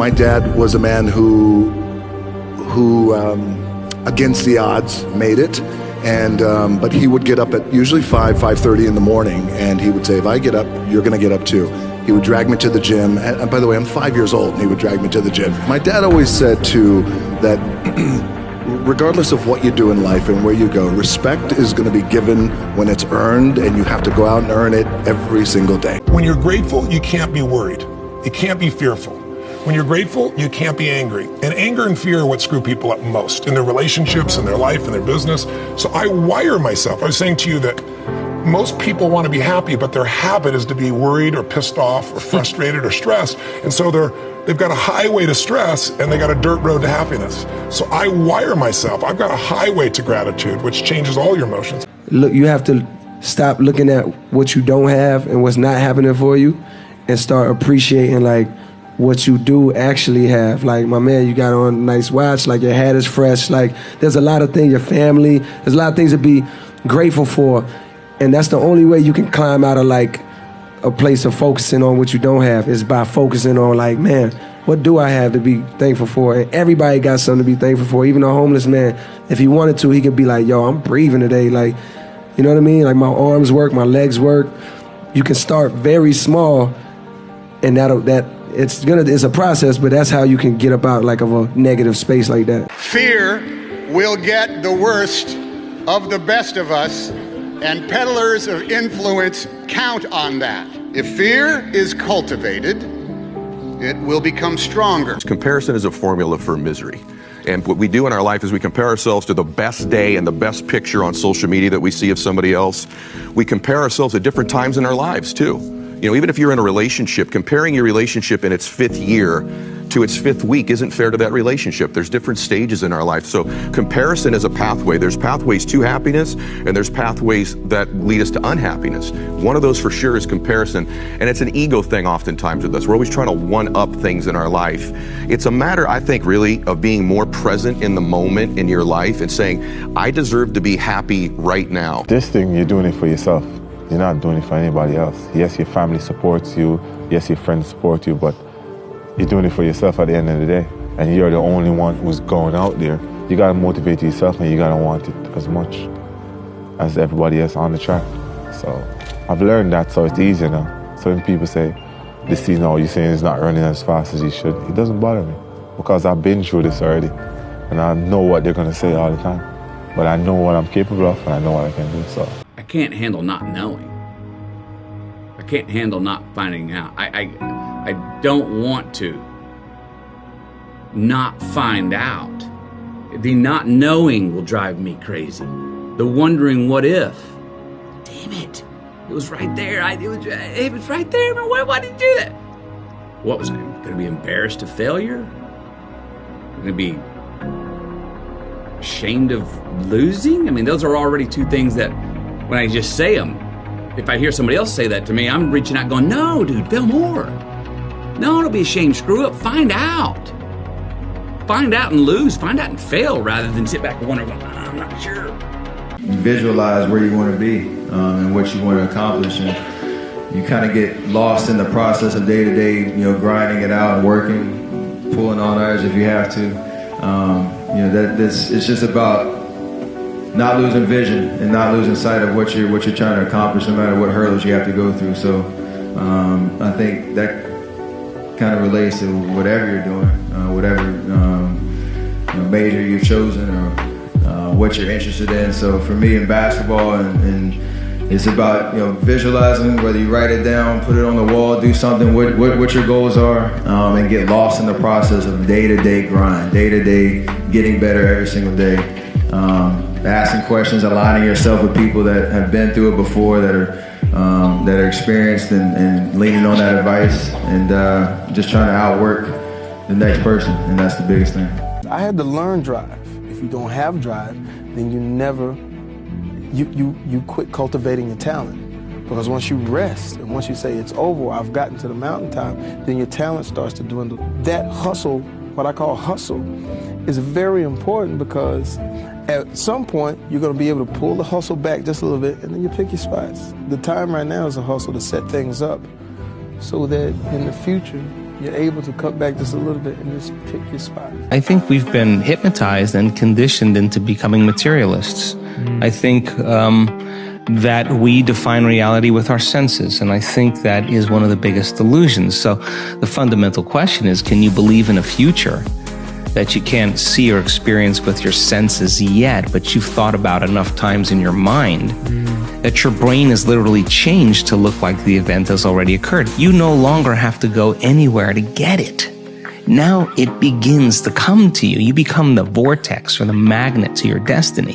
My dad was a man who against the odds made it, and but he would get up at usually 5:30 in the morning, and he would say, if I get up, you're gonna get up too. He would drag me to the gym, and by the way, I'm 5 years old, and he would drag me to the gym. My dad always said too that regardless of what you do in life and where you go, respect is going to be given when it's earned, and you have to go out and earn it every single day. When you're grateful, you can't be worried. You can't be fearful. When you're grateful, you can't be angry. And anger and fear are what screw people up most in their relationships, in their life, in their business. So I wire myself. I was saying to you that most people want to be happy, but their habit is to be worried or pissed off or frustrated or stressed. And so they've got a highway to stress and they got a dirt road to happiness. So I wire myself. I've got a highway to gratitude, which changes all your emotions. Look, you have to stop looking at what you don't have and what's not happening for you and start appreciating like what you do actually have. Like, my man, you got on a nice watch, like your hat is fresh. Like, there's a lot of things, your family, there's a lot of things to be grateful for. And that's the only way you can climb out of like a place of focusing on what you don't have, is by focusing on like, man, what do I have to be thankful for? And everybody got something to be thankful for. Even a homeless man, if he wanted to, he could be like, yo, I'm breathing today. Like, you know what I mean? Like, my arms work, my legs work. You can start very small, and it's a process, but that's how you can get up out like of a negative space like that. Fear will get the worst of the best of us, and peddlers of influence count on that. If fear is cultivated, it will become stronger. Comparison is a formula for misery. And what we do in our life is we compare ourselves to the best day and the best picture on social media that we see of somebody else. We compare ourselves at different times in our lives too. You know, even if you're in a relationship, comparing your relationship in its 5th year to its 5th week isn't fair to that relationship. There's different stages in our life. So comparison is a pathway. There's pathways to happiness, and there's pathways that lead us to unhappiness. One of those for sure is comparison, and it's an ego thing oftentimes with us. We're always trying to one-up things in our life. It's a matter, I think, really of being more present in the moment in your life and saying, I deserve to be happy right now. This thing, you're doing it for yourself. You're not doing it for anybody else. Yes, your family supports you. Yes, your friends support you, but you're doing it for yourself at the end of the day. And you're the only one who's going out there. You gotta motivate yourself, and you gotta want it as much as everybody else on the track. So I've learned that, so it's easier now. So when people say, this season, oh, you're saying it's not running as fast as you should, it doesn't bother me, because I've been through this already. And I know what they're gonna say all the time. But I know what I'm capable of, and I know what I can do, so. I can't handle not knowing. I can't handle not finding out. I don't want to not find out. The not knowing will drive me crazy. The wondering what if. Damn it. It was right there. It was right there. Why did you do that? What was I going to be embarrassed of failure? Going to be ashamed of losing? I mean, those are already two things that when I just say them, if I hear somebody else say that to me, I'm reaching out going, no, dude, fail more. No, don't be ashamed. Screw up. Find out. Find out and lose. Find out and fail rather than sit back and wonder, well, I'm not sure. You visualize where you want to be and what you want to accomplish, and you kind of get lost in the process of day to day, grinding it out and working, pulling on ours if you have to. It's just about not losing vision and not losing sight of what you're trying to accomplish, no matter what hurdles you have to go through. So I think that kind of relates to whatever you're doing, whatever major you've chosen or what you're interested in. So for me in basketball, and it's about visualizing, whether you write it down, put it on the wall, do something, what your goals are, and get lost in the process of day-to-day grind, day-to-day getting better every single day. Asking questions, aligning yourself with people that have been through it before, that are experienced, and leaning on that advice, and just trying to outwork the next person, and that's the biggest thing. I had to learn drive. If you don't have drive, then you quit cultivating your talent. Because once you rest, and once you say it's over, I've gotten to the mountaintop, then your talent starts to dwindle. That hustle, what I call hustle, is very important, because at some point, you're going to be able to pull the hustle back just a little bit, and then you pick your spots. The time right now is a hustle to set things up so that in the future, you're able to cut back just a little bit and just pick your spot. I think we've been hypnotized and conditioned into becoming materialists. I think that we define reality with our senses, and I think that is one of the biggest delusions. So the fundamental question is, can you believe in a future that you can't see or experience with your senses yet, but you've thought about enough times in your mind that your brain is literally changed to look like the event has already occurred? You no longer have to go anywhere to get it. Now it begins to come to you. You become the vortex or the magnet to your destiny.